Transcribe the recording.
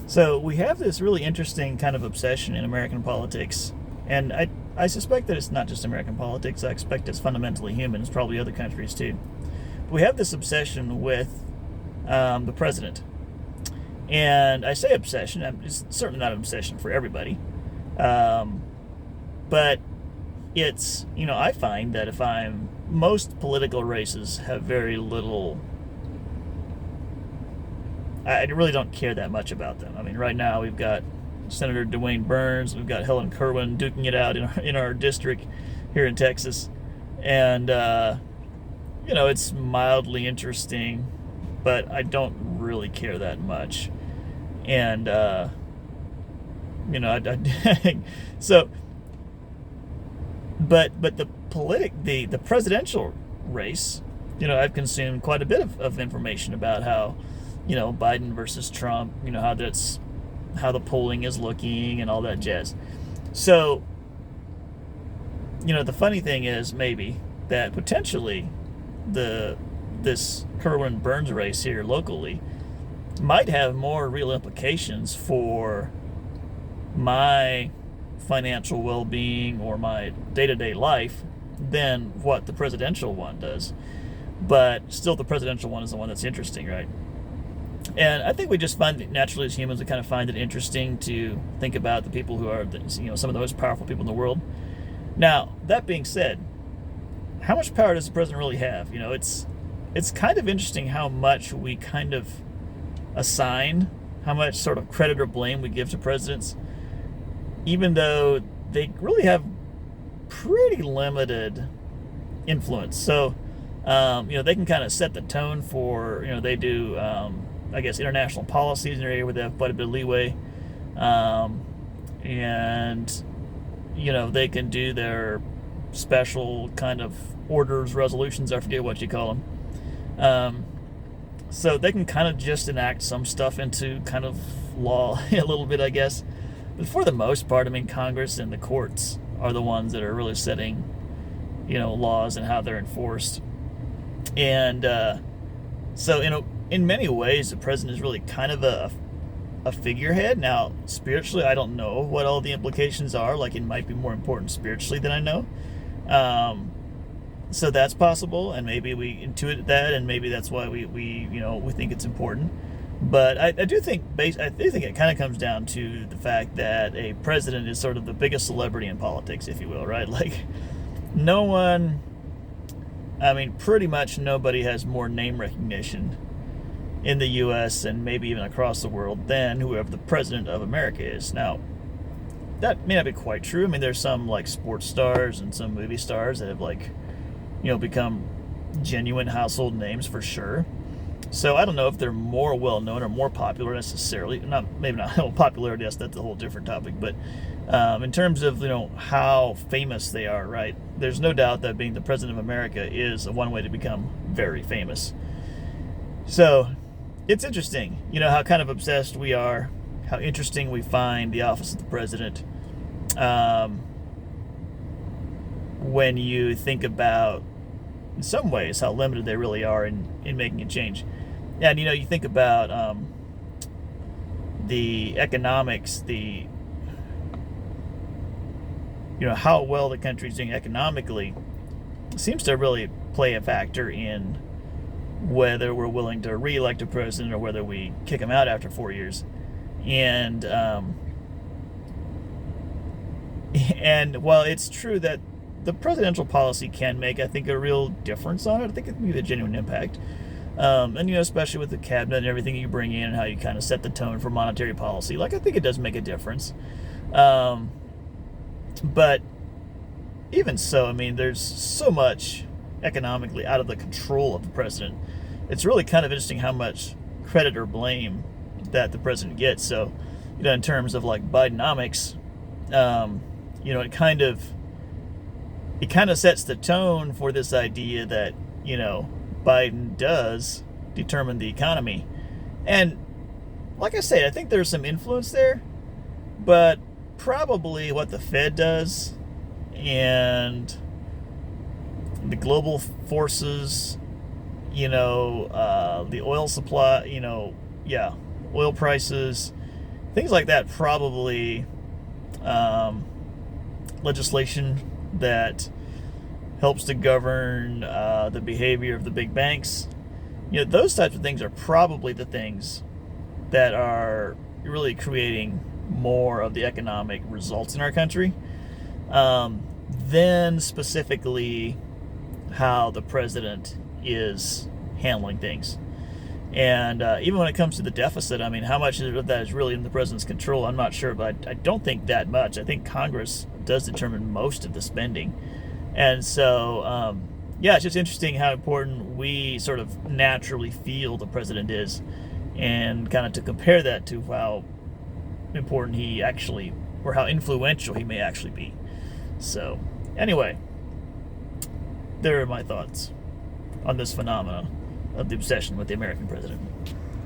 So we have this really interesting kind of obsession in American politics, and I suspect that it's not just American politics. I expect it's fundamentally human. It's probably other countries too. We have this obsession with the president, and I say obsession. It's certainly not an obsession for everybody, um, but it's I find that if I'm most political races have very little. I really don't care that much about them. I mean, right now we've got Senator Dwayne Burns, we've got Helen Kerwin duking it out in our district here in Texas, and it's mildly interesting, but I don't really care that much. And so, but the presidential race, I've consumed quite a bit of information about how Biden versus Trump, how the polling is looking and all that jazz. So, the funny thing is maybe that potentially this Kerwin Burns race here locally might have more real implications for my financial well-being or my day-to-day life than what the presidential one does. But still, the presidential one is the one that's interesting, right? And I think we just find it naturally as humans, we kind of find it interesting to think about the people who are, some of the most powerful people in the world. Now, that being said, how much power does the president really have? It's kind of interesting how much we kind of assign, how much sort of credit or blame we give to presidents, even though they really have pretty limited influence. So, they can kind of set the tone for, they do, I guess, international policies in an area where they have quite a bit of leeway. And, they can do their special kind of orders, resolutions, I forget what you call them. So they can kind of just enact some stuff into kind of law a little bit, I guess. But for the most part, I mean, Congress and the courts are the ones that are really setting, laws and how they're enforced. And so, in many ways, the president is really kind of a figurehead. Now, spiritually, I don't know what all the implications are. Like, it might be more important spiritually than I know. So that's possible, and maybe we intuit that, and maybe that's why we think it's important. But I do think it kind of comes down to the fact that a president is sort of the biggest celebrity in politics, if you will, right? Like, no one, I mean, pretty much nobody has more name recognition in the U.S. and maybe even across the world than whoever the president of America is. Now, that may not be quite true. I mean, there's some like sports stars and some movie stars that have become genuine household names for sure. So I don't know if they're more well known or more popular necessarily. Maybe not popularity. That's a whole different topic. But in terms of how famous they are, right? There's no doubt that being the president of America is one way to become very famous. So it's interesting, how kind of obsessed we are, how interesting we find the office of the president. When you think about, in some ways, how limited they really are in making a change. And, you think about the economics, how well the country's doing economically seems to really play a factor in whether we're willing to re-elect a president or whether we kick him out after 4 years. And while it's true that the presidential policy can make, I think, a real difference on it, I think it can be a genuine impact. And especially with the cabinet and everything you bring in and how you kind of set the tone for monetary policy, I think it does make a difference. But even so, I mean, there's so much economically out of the control of the president. It's really kind of interesting how much credit or blame that the president gets. So, in terms of like Bidenomics, it kind of sets the tone for this idea that, Biden does determine the economy. And like I say, I think there's some influence there, but probably what the Fed does and the global forces, the oil supply, oil prices, things like that probably, legislation that helps to govern the behavior of the big banks. Those types of things are probably the things that are really creating more of the economic results in our country, than specifically how the president is handling things. And even when it comes to the deficit, I mean, how much of that is really in the president's control, I'm not sure, but I don't think that much. I think Congress does determine most of the spending. And so, yeah, it's just interesting how important we sort of naturally feel the president is, and kind of to compare that to how important he actually, or how influential he may actually be. So, anyway, there are my thoughts on this phenomena of the obsession with the American president.